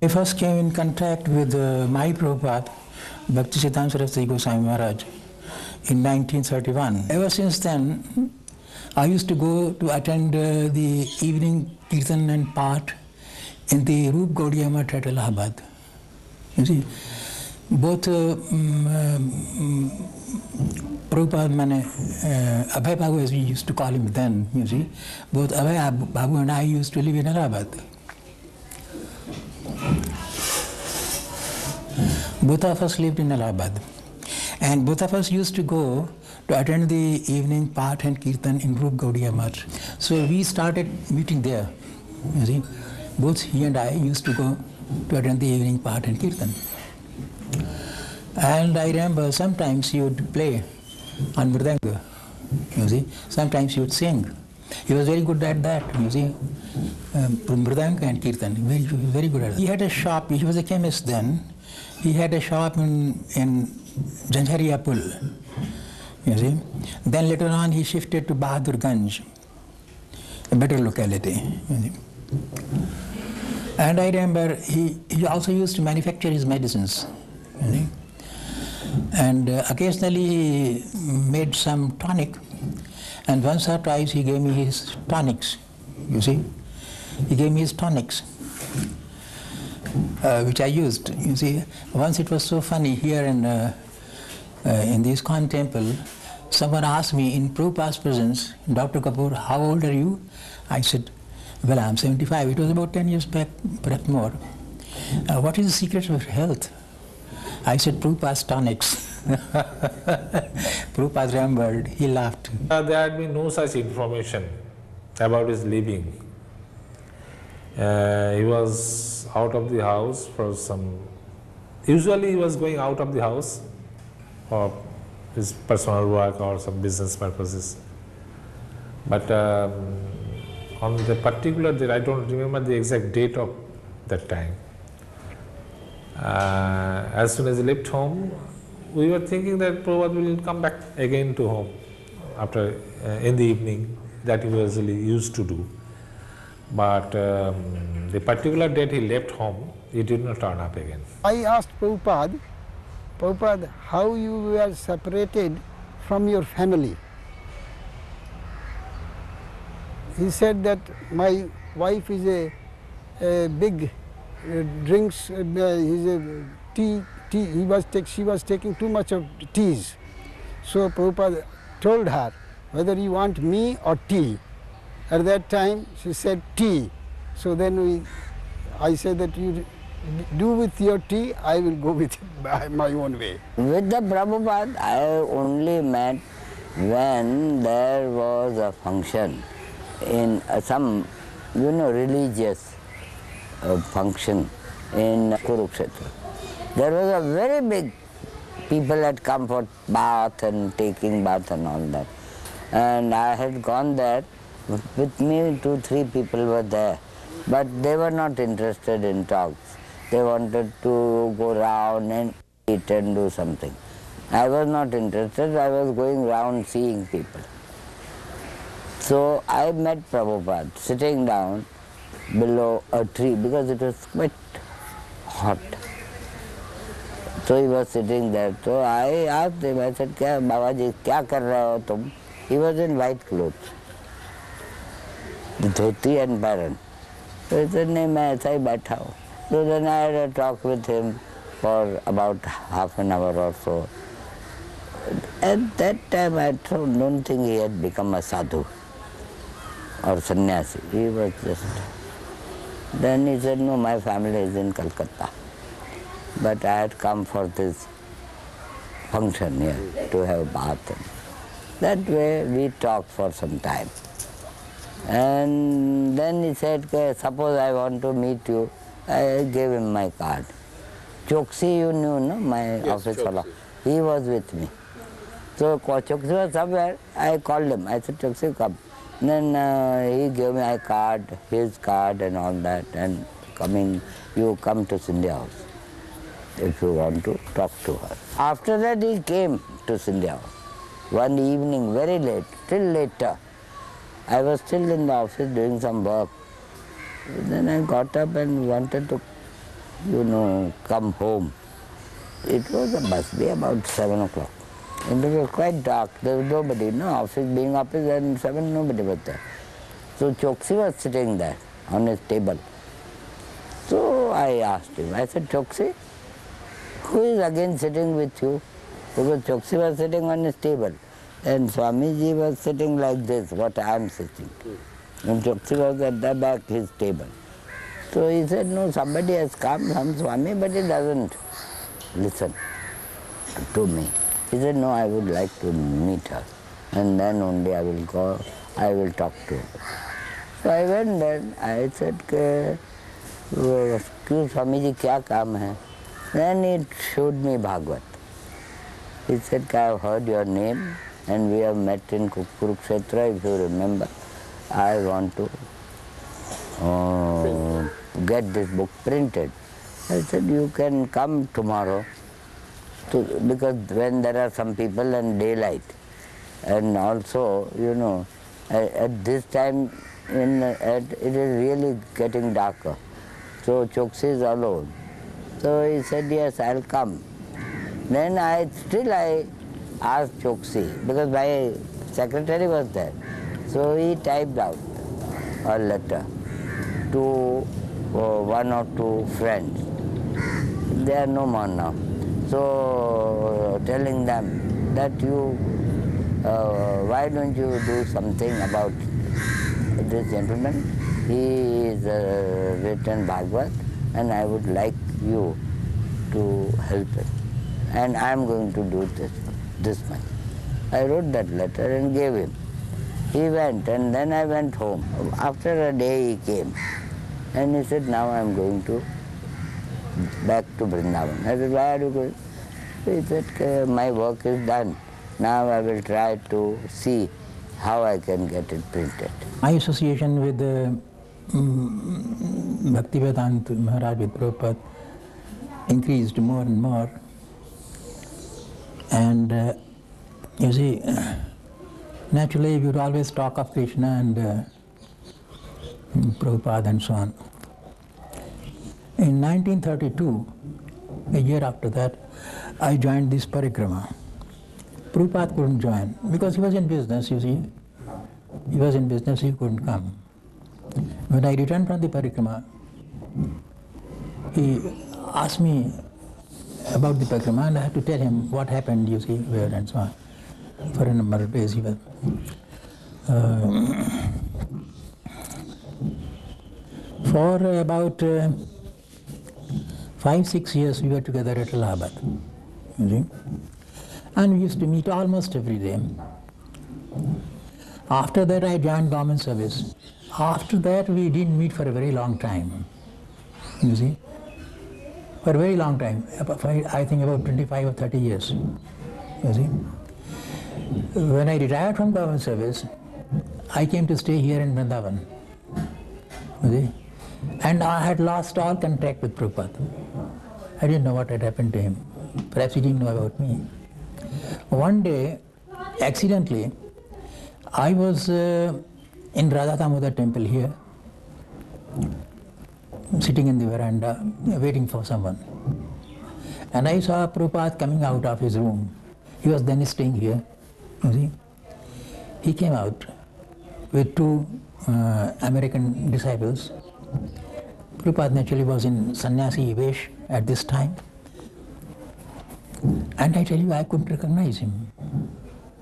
I first came in contact with my Prabhupada, Bhaktisiddhanta Saraswati Goswami Maharaj, in 1931. Ever since then, I used to go to attend the evening Kirtan and Path in the Roop Gaudiya Math at Allahabad. You see, both Prabhupada, Abhay Babu as we used to call him then, you see, both Abhay Babu and I used to live in Allahabad. Both of us lived in Allahabad. And both of us used to go to attend the evening Path and Kirtan in Roop Gaudiya Math. So we started meeting there, you see. Both he and I used to go to attend the evening Path and Kirtan. And I remember sometimes he would play on mridanga, you see. Sometimes he would sing. He was very good at that, you see. Mridanga and Kirtan, very good at it. He had a shop, he was a chemist then. He had a shop in Janjharia Pul, you see. Then later on he shifted to Bahadurganj, a better locality, you see. And I remember he also used to manufacture his medicines, you see. And occasionally he made some tonic, and once or twice he gave me his tonics, you see. He gave me his tonics, which I used, you see. Once it was so funny, here in the ISKCON temple, someone asked me in Prabhupada's presence, Dr. Kapoor, how old are you? I said, well, I'm 75. It was about 10 years back, perhaps more. What is the secret of health? I said, Prabhupada's tonics. Prabhupada remembered, he laughed. There had been no such information about his living. He was out of the house for some, usually he was going out of the house for his personal work or some business purposes. But on the particular date, I don't remember the exact date of that time. As soon as he left home, we were thinking that Prabhupada will come back again to home after in the evening, that he usually used to do. But the particular date he left home, he did not turn up again. I asked Prabhupada, how you were separated from your family? He said that my wife is a big drinks, he's a tea, she was taking too much of teas. So Prabhupada told her, whether you want me or tea. At that time she said tea. So then I said that you do with your tea, I will go with my own way. With the Prabhupada, I only met when there was a function in some, religious function in Kurukshetra. There was a very big, people had come for bath and taking bath and all that. And I had gone there, with me 2-3 people were there, but they were not interested in talks. They wanted to go round and eat and do something. I was not interested, I was going round seeing people. So I met Prabhupada sitting down below a tree because it was quite hot. So he was sitting there. So I asked him, I said, Babaji, kya kar rahe ho tum? He was in white clothes, the dhoti and baran. So he said, nahi, main aisa hi baitha hu. So then I had a talk with him for about half an hour or so. At that time I don't think he had become a sadhu or sannyasi. He was just... Then he said, no, my family is in Calcutta, but I had come for this function here to have bath. That way we talked for some time. And then he said, suppose I want to meet you. I gave him my card. Choksi, you knew, no? My office fellow. He was with me. So Choksi was somewhere. I called him. I said, Choksi, come. Then he gave me my card, his card and all that. And you come to Scindia House if you want to talk to her. After that he came to Scindia House. One evening, very late, till later. I was still in the office doing some work. Then I got up and wanted to come home. It was must be about 7 o'clock. And it was quite dark. There was nobody. No office, being office, and 7, nobody was there. So Choksi was sitting there on his table. So I asked him, I said, Choksi, who is again sitting with you? Because Choksi was sitting on his table. And Swamiji was sitting like this, what I am sitting. And Choksi was at the back, his table. So he said, no, somebody has come, some Swami, but he doesn't listen to me. He said, no, I would like to meet her. And then only I will go, I will talk to her. So I went there, I said, excuse Swamiji, kya kaam hai? Then he showed me Bhagavad. He said, I have heard your name and we have met in Kurukshetra, if you remember. I want to get this book printed. I said, you can come tomorrow, because when there are some people and daylight, and also, at this time, it is really getting darker. So Choksi is alone. So he said, yes, I'll come. Then I asked Choksi, because my secretary was there. So he typed out a letter to 1 or 2 friends. They are no more now. So telling them that why don't you do something about this gentleman? He is written Bhagavad and I would like you to help him. And I am going to do this much. I wrote that letter and gave him. He went and then I went home. After a day he came and he said, now I am going back to Vrindavan. I said, why are you going? He said, my work is done. Now I will try to see how I can get it printed. My association with Bhaktivedanta Maharaj, with Prabhupada, increased more and more. And you see, naturally we would always talk of Krishna and Prabhupada and so on. In 1932, a year after that, I joined this parikrama. Prabhupada couldn't join because he was in business, you see. He was in business, he couldn't come. When I returned from the parikrama, he asked me about the parikrama and I had to tell him what happened, you see, where and so on. For a number of days he was. For about 5-6 years we were together at Allahabad, you see. And we used to meet almost every day. After that I joined government service. After that we didn't meet for a very long time, you see. For a very long time, I think about 25 or 30 years, you see. When I retired from government service, I came to stay here in Vrindavan, you see. And I had lost all contact with Prabhupada. I didn't know what had happened to him. Perhaps he didn't know about me. One day, accidentally, I was in Radha Damodar temple here, sitting in the veranda, waiting for someone. And I saw Prabhupada coming out of his room. He was then staying here, you see. He came out with 2 American disciples. Prabhupada naturally was in sannyasi vesh at this time. And I tell you, I couldn't recognize him.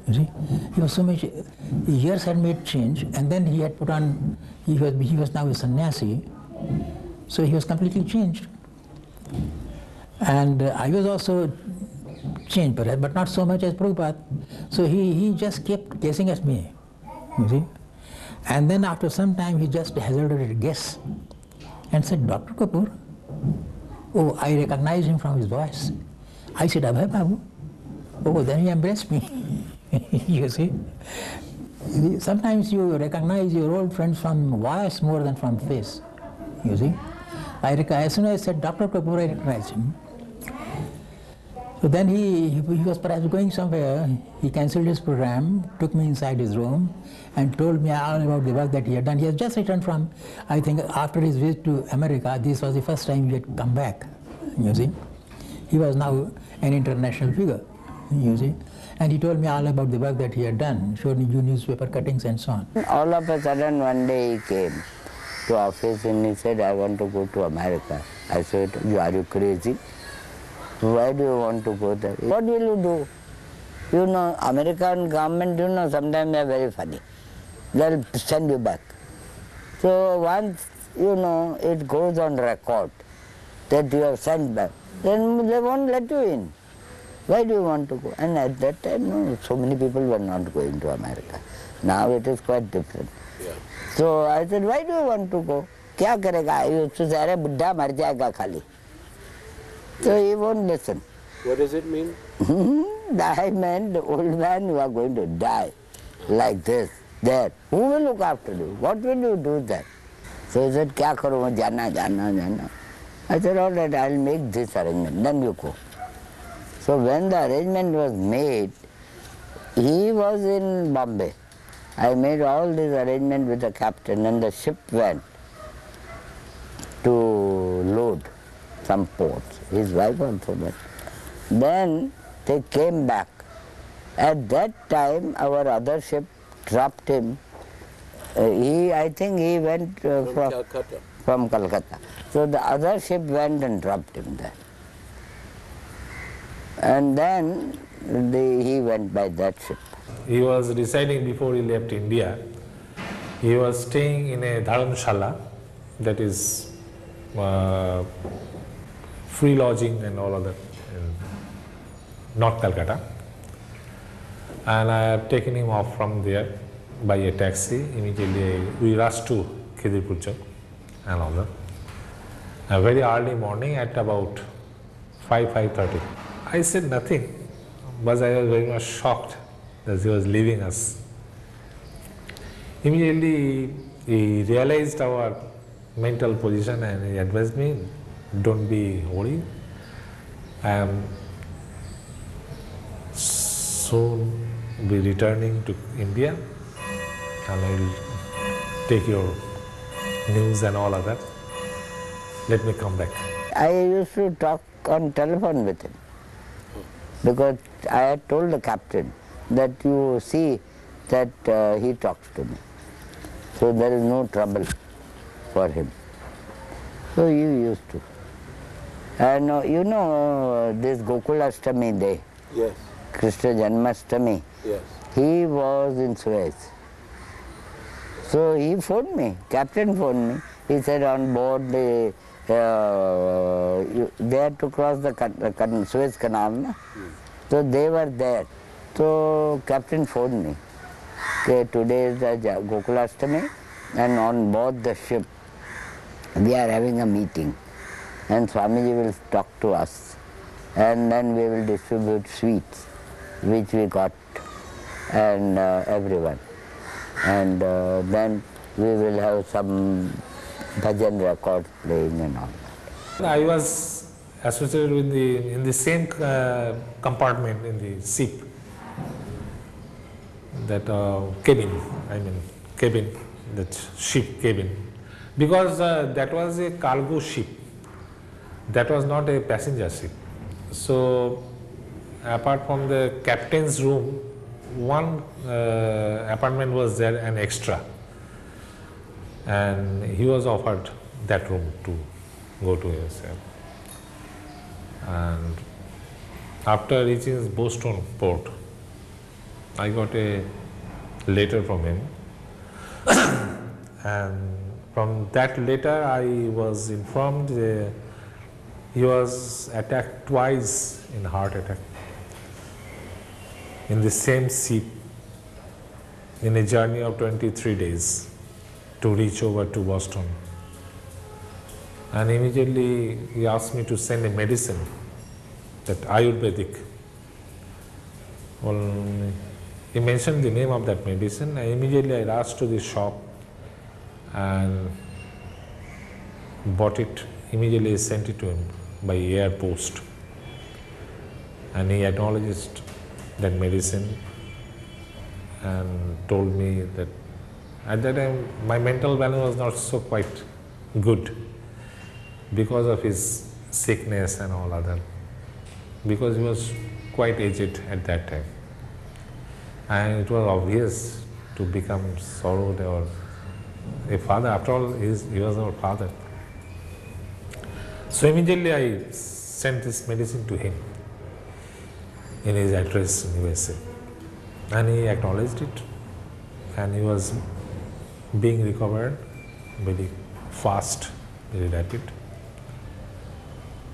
You see, he was so much, years had made change, and then he had put on, he was now a sannyasi, so he was completely changed. And I was also changed perhaps, but not so much as Prabhupada. So he just kept guessing at me, you see. And then after some time he just hazarded a guess and said, Dr. Kapoor. Oh, I recognized him from his voice. I said, Abhay Babu. Oh, then he embraced me. You see. Sometimes you recognize your old friends from voice more than from face. You see. As soon as I said Dr. Kapoor, I recognized him. So then he was perhaps going somewhere. He cancelled his program, took me inside his room, and told me all about the work that he had done. He had just returned from, I think, after his visit to America. This was the first time he had come back. You see, he was now an international figure. You see, and he told me all about the work that he had done. Showed me newspaper cuttings and so on. All of a sudden, one day he came to office and he said, "I want to go to America." I said, "Are you crazy? Why do you want to go there? What will you do? You know, American government, you know, sometimes they are very funny. They'll send you back." So once, you know, it goes on record that you have sent back, then they won't let you in. Why do you want to go? And at that time, no, so many people were not going to America. Now it is quite different. Yeah. So I said, "Why do you want to go? क्या करेगा? You used to say, "अरे बुड्ढा मर जाएगा खाली." So he won't listen. What does it mean? I meant the old man, you are going to die like this, there. Who will look after you? What will you do there? So he said, "Kya karo? Jana, jana, jana." I said, "All right, I'll make this arrangement, then you go." So when the arrangement was made, he was in Bombay. I made all this arrangement with the captain, and the ship went to load some ports. His wife also went. Then they came back. At that time, our other ship dropped him. I think he went from Calcutta. So the other ship went and dropped him there. And then he went by that ship. He was residing before he left India. He was staying in a dharamshala, that is free lodging and all of that in North Calcutta. And I have taken him off from there by a taxi. Immediately we rushed to Khidirpur Chowk and all that. A very early morning at about 5:30. I said nothing, but I was very much shocked that he was leaving us. Immediately he realized our mental position and he advised me, "Don't be worried. I am soon be returning to India and I will take your news and all of that. Let me come back." I used to talk on telephone with him because I had told the captain that you see that he talks to me. So there is no trouble for him. So he used to. And you know this Gokulashtami day, Yes. Krishna Janmashtami, Yes. he was in Suez. So he phoned me, captain phoned me. He said on board they had to cross the Suez Canal. Na? So they were there. So captain phoned me. Okay, today is the Gokulashtami and on board the ship we are having a meeting and Swamiji will talk to us and then we will distribute sweets which we got and everyone. And then we will have some bhajan records playing and all that. I was associated with in the same compartment in the ship, that cabin, that ship cabin, because that was a cargo ship, that was not a passenger ship. So apart from the captain's room, one apartment was there, an extra, and he was offered that room to go to himself. And after reaching Boston port, I got a letter from him and from that letter I was informed he was attacked twice in heart attack in the same ship in a journey of 23 days to reach over to Boston. And immediately he asked me to send a medicine, that Ayurvedic. Well, he mentioned the name of that medicine, and immediately I rushed to the shop and bought it. Immediately I sent it to him by air post. And he acknowledged that medicine and told me that at that time my mental balance was not so quite good because of his sickness and all other, because he was quite aged at that time. And it was obvious to become sorrowed or a father. After all, he was our father. So immediately I sent this medicine to him in his address in USA. And he acknowledged it. And he was being recovered very fast, very rapid.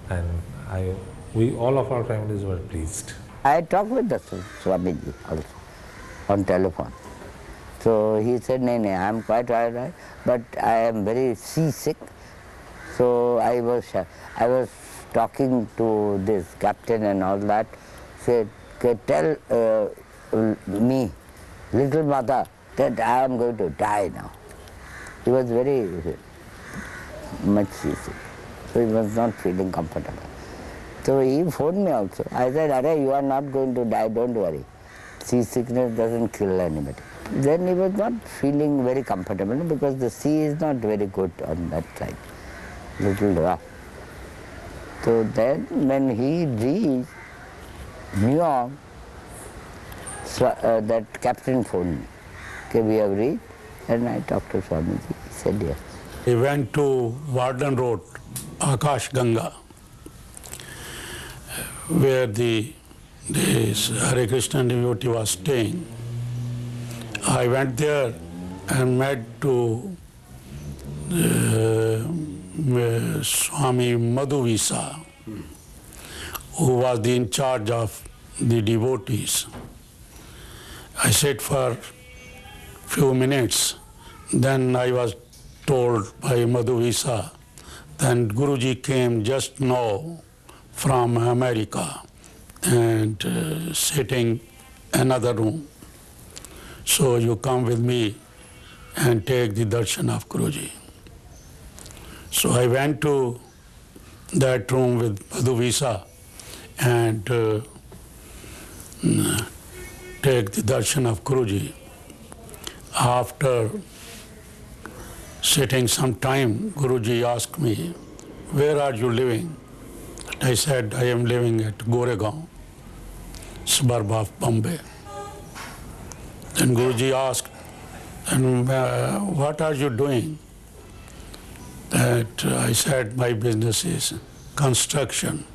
And we all of our families were pleased. I talked with the Swamiji also on telephone. So he said, no, I'm quite all right, but I am very seasick. So I was talking to this captain and all that. Said, tell me, little mother, that I am going to die now. He was very much seasick, so he was not feeling comfortable. So he phoned me also. I said, Arey, you are not going to die, don't worry. Seasickness doesn't kill anybody. Then he was not feeling very comfortable because the sea is not very good on that side, little rough. So then when he reached New York, that captain phoned me. Okay, we have reached, and I talked to Swamiji. He said yes. He went to Warden Road, Akash Ganga, where this Hare Krishna devotee was staying. I went there and met to Swami Madhuvisa, who was in charge of the devotees. I sat for few minutes, then I was told by Madhuvisa that Guruji came just now from America and sitting another room. So you come with me and take the darshan of Guruji. So I went to that room with Madhuvisa and take the darshan of Guruji. After sitting some time, Guruji asked me, where are you living? I said, I am living at Goregaon, suburb of Bombay. Then Guruji asked, and what are you doing? That I said, my business is construction.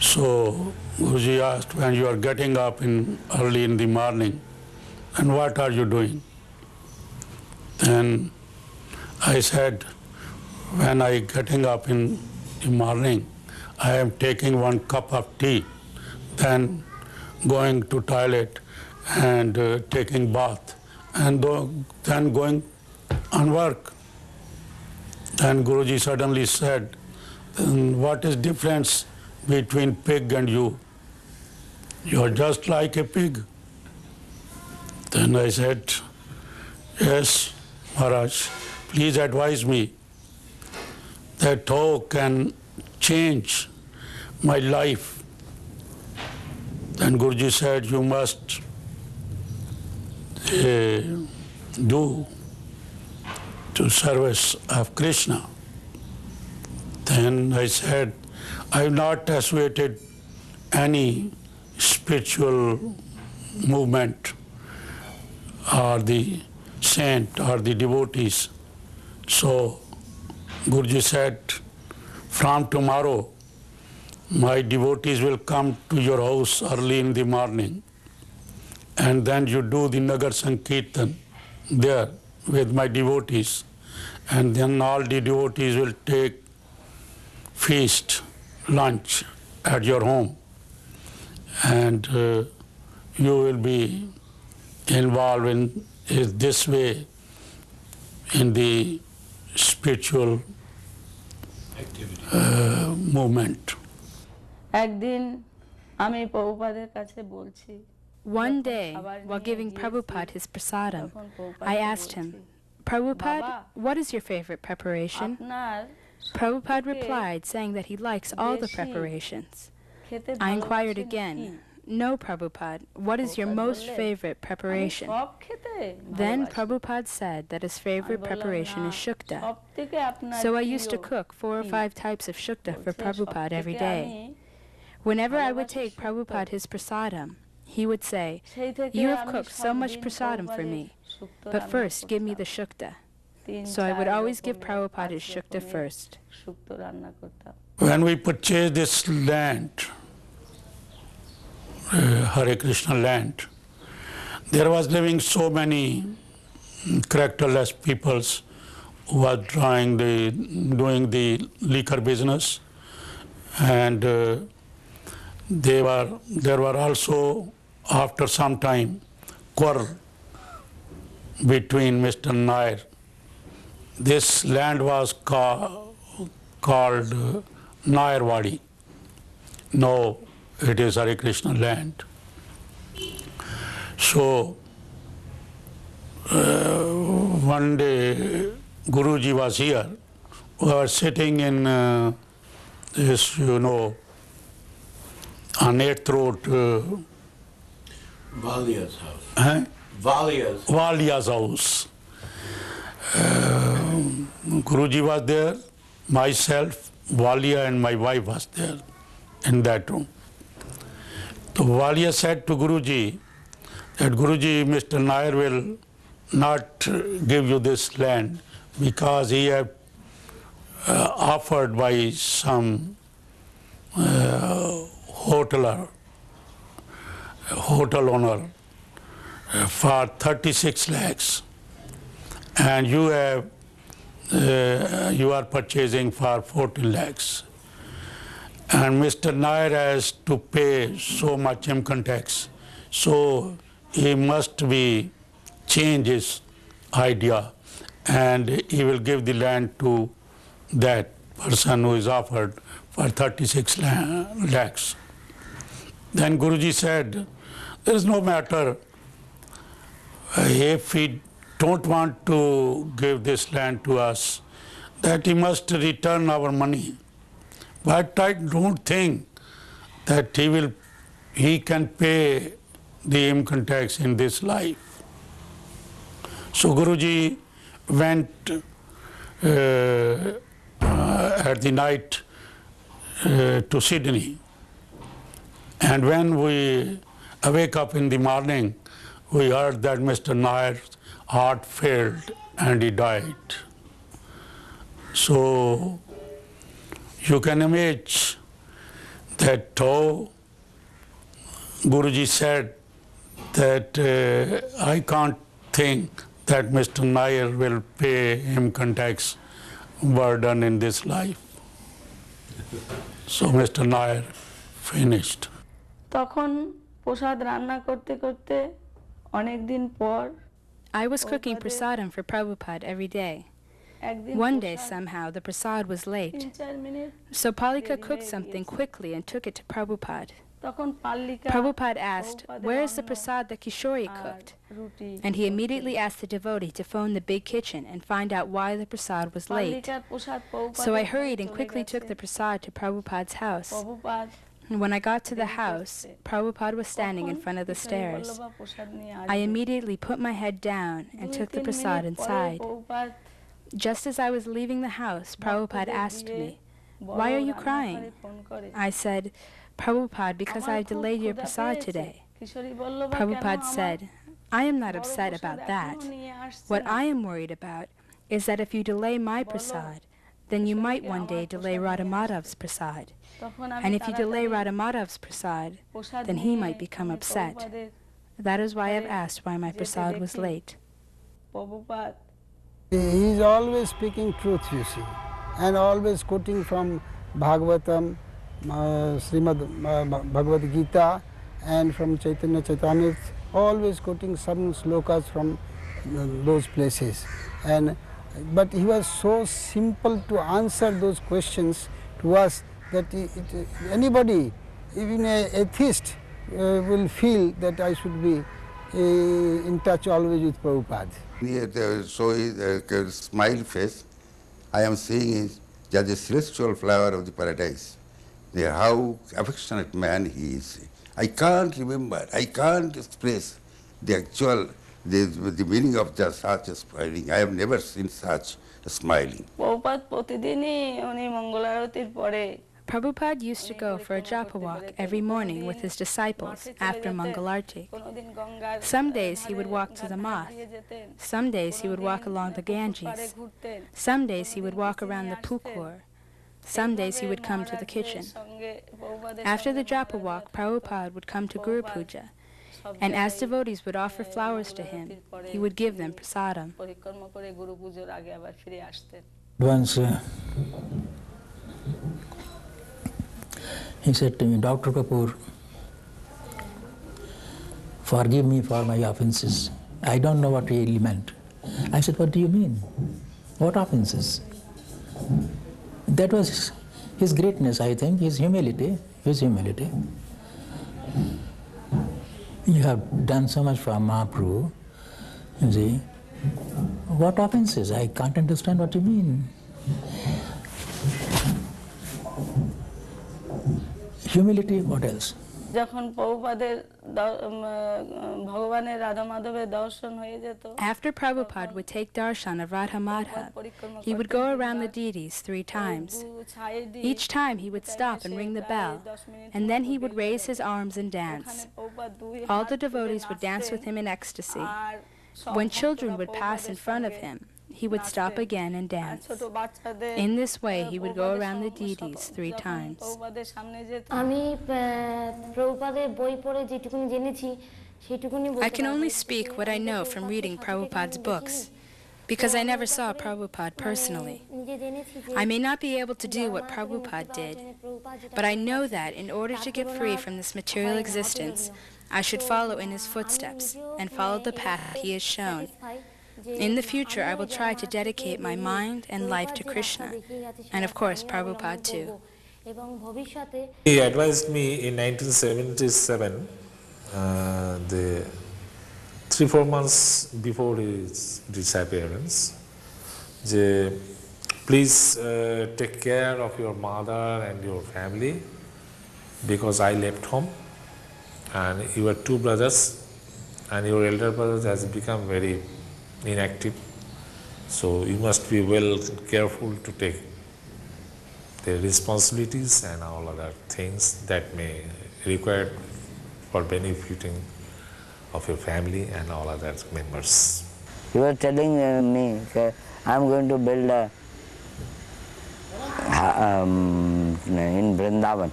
So Guruji asked, when you are getting up early in the morning, and what are you doing? Then I said, when I getting up in the morning, I am taking 1 cup of tea, then going to toilet and taking bath, and then going on work. Then Guruji suddenly said, what is difference between pig and you? You are just like a pig. Then I said, yes, Maharaj, please advise me that how can change my life. Then Guruji said, you must do to service of Krishna. Then I said, I have not associated any spiritual movement or the saint or the devotees. So Guruji said, from tomorrow, my devotees will come to your house early in the morning, and then you do the Nagar Sankirtan there with my devotees, and then all the devotees will take feast, lunch at your home, and you will be involved in this way in the spiritual movement. One day, while giving Prabhupada his prasadam, I asked him, Prabhupada, what is your favorite preparation? Prabhupada replied, saying that he likes all the preparations. I inquired again, "No, Prabhupada, what is your most favorite preparation?" Then Prabhupada said that his favorite preparation is shukta. So I used to cook 4 or 5 types of shukta for Prabhupada every day. Whenever I would take Prabhupada his prasadam, he would say, "You have cooked so much prasadam for me, but first give me the shukta." So I would always give Prabhupada his shukta first. When we purchased this land, Hare Krishna land, there was living so many characterless peoples who were doing the liquor business, and there were also, after some time, quarrel between Mr. Nair. This land was called Nairwadi. No, it is Hare Krishna land. So one day Guruji was here. We were sitting in this, on 8th Road. Valia's house. Huh? Valia's house. Guruji was there, myself, Valia and my wife was there in that room. So Valia said to Guruji that, "Guruji, Mr. Nair will not give you this land because he had offered by some hotel owner for 36 lakhs. And you are purchasing for 14 lakhs. And Mr. Nair has to pay so much income tax. So he must change his idea, and he will give the land to that person who is offered for 36 lakhs. Then Guruji said, "There is no matter. If he don't want to give this land to us, that he must return our money. But I don't think that he can pay the income tax in this life." So Guruji went at the night to Sydney. And when we awake up in the morning, we heard that Mr. Nair's heart failed and he died. So you can imagine that how Guruji said that I can't think that Mr. Nair will pay income tax burden in this life. So Mr. Nair finished. তখন প্রসাদ রান্না করতে করতে অনেক দিন পর I was cooking prasadam for Prabhupada every day. One day somehow the prasad was late. So Palika cooked something quickly and took it to Prabhupada. Prabhupada asked, "Where is the prasad that Kishori cooked?" And he immediately asked the devotee to phone the big kitchen and find out why the prasad was late. So I hurried and quickly took the prasad to Prabhupada's house. And when I got to the house, Prabhupada was standing in front of the stairs. I immediately put my head down and took the prasad inside. Just as I was leaving the house, Prabhupada asked me, "Why are you crying?" I said, "Prabhupada, because I delayed your prasad today." Prabhupada said, "I am not upset about that. What I am worried about is that if you delay my prasad, then you might one day delay Radhamadhav's prasad. And if you delay Radhamadhav's prasad, then he might become upset. That is why I have asked why my prasad was late." He is always speaking truth, you see, and always quoting from Bhagavatam, Srimad Bhagavad-gita, and from Chaitanya Chaitamrita, always quoting some slokas from those places. But he was so simple to answer those questions to us that anybody, even an atheist, will feel that I should be in touch always with Prabhupada. So his smile face, I am seeing is just a celestial flower of the paradise. how affectionate man he is. I can't remember, I can't express the actual, the meaning of the such a smiling. I have never seen such a smiling. Prabhupada used to go for a japa walk every morning with his disciples after Mangalarti. Some days he would walk to the Math. Some days he would walk along the Ganges. Some days he would walk around the Pukur. Some days he would come to the kitchen. After the japa walk, Prabhupada would come to Guru Puja, and as devotees would offer flowers to him, he would give them prasadam. Once he said to me, Dr. Kapoor, forgive me for my offenses. I don't know what he really meant. I said, what do you mean? What offenses? That was his greatness, I think, his humility. You have done so much for Mahaprabhu, you see. What offenses? I can't understand what you mean. Humility, what else? After Prabhupada would take darshan of Radha Madhav, he would go around the deities 3 times. Each time he would stop and ring the bell, and then he would raise his arms and dance. All the devotees would dance with him in ecstasy. When children would pass in front of him, he would stop again and dance. In this way, he would go around the deities 3 times. I can only speak what I know from reading Prabhupada's books, because I never saw Prabhupada personally. I may not be able to do what Prabhupada did, but I know that in order to get free from this material existence, I should follow in his footsteps and follow the path he has shown. In the future, I will try to dedicate my mind and life to Krishna, and of course, Prabhupada too. He advised me in 1977, the 3-4 months before his disappearance, please take care of your mother and your family, because I left home and you are 2 brothers and your elder brother has become very inactive, so you must be well careful to take the responsibilities and all other things that may require for benefiting of your family and all other members. He was telling me, I'm going to build a in Vrindavan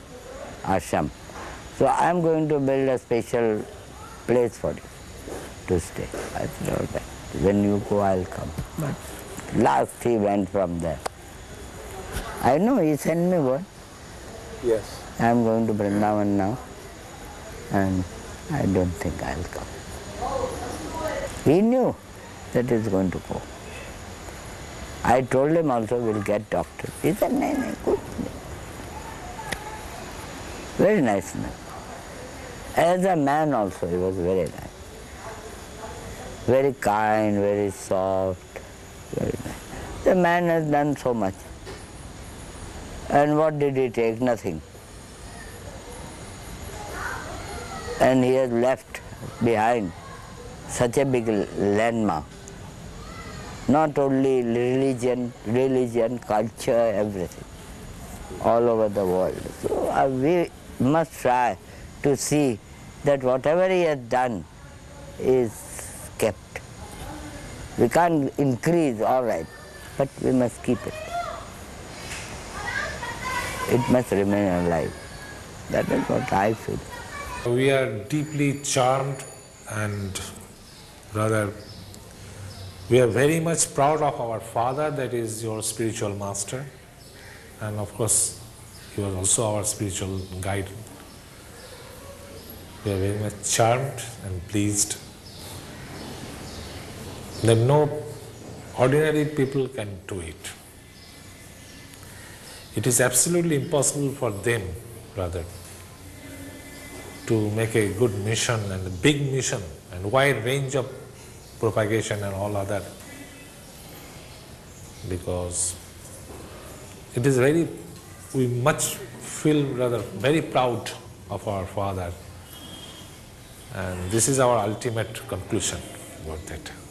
ashram. So I'm going to build a special place for you to stay. I said, all right. When you go, I'll come. But last he went from there. I know he sent me word. Yes. I'm going to Vrindavan now, and I don't think I'll come. He knew that he's going to go. I told him also we'll get doctor. He said, no, good. Very nice man. As a man also, he was very nice. Very kind, very soft, very nice. The man has done so much. And what did he take? Nothing. And he has left behind such a big landmark. Not only religion, culture, everything, all over the world. So we must try to see that whatever he has done is kept. We can't increase, all right, but we must keep it. It must remain alive. That is what I feel. We are deeply charmed and rather we are very much proud of our father, that is your spiritual master, and of course he was also our spiritual guide. We are very much charmed and pleased that no ordinary people can do it. It is absolutely impossible for them, rather, to make a good mission and a big mission and wide range of propagation and all other, because it is very, we much feel rather very proud of our father. And this is our ultimate conclusion about that.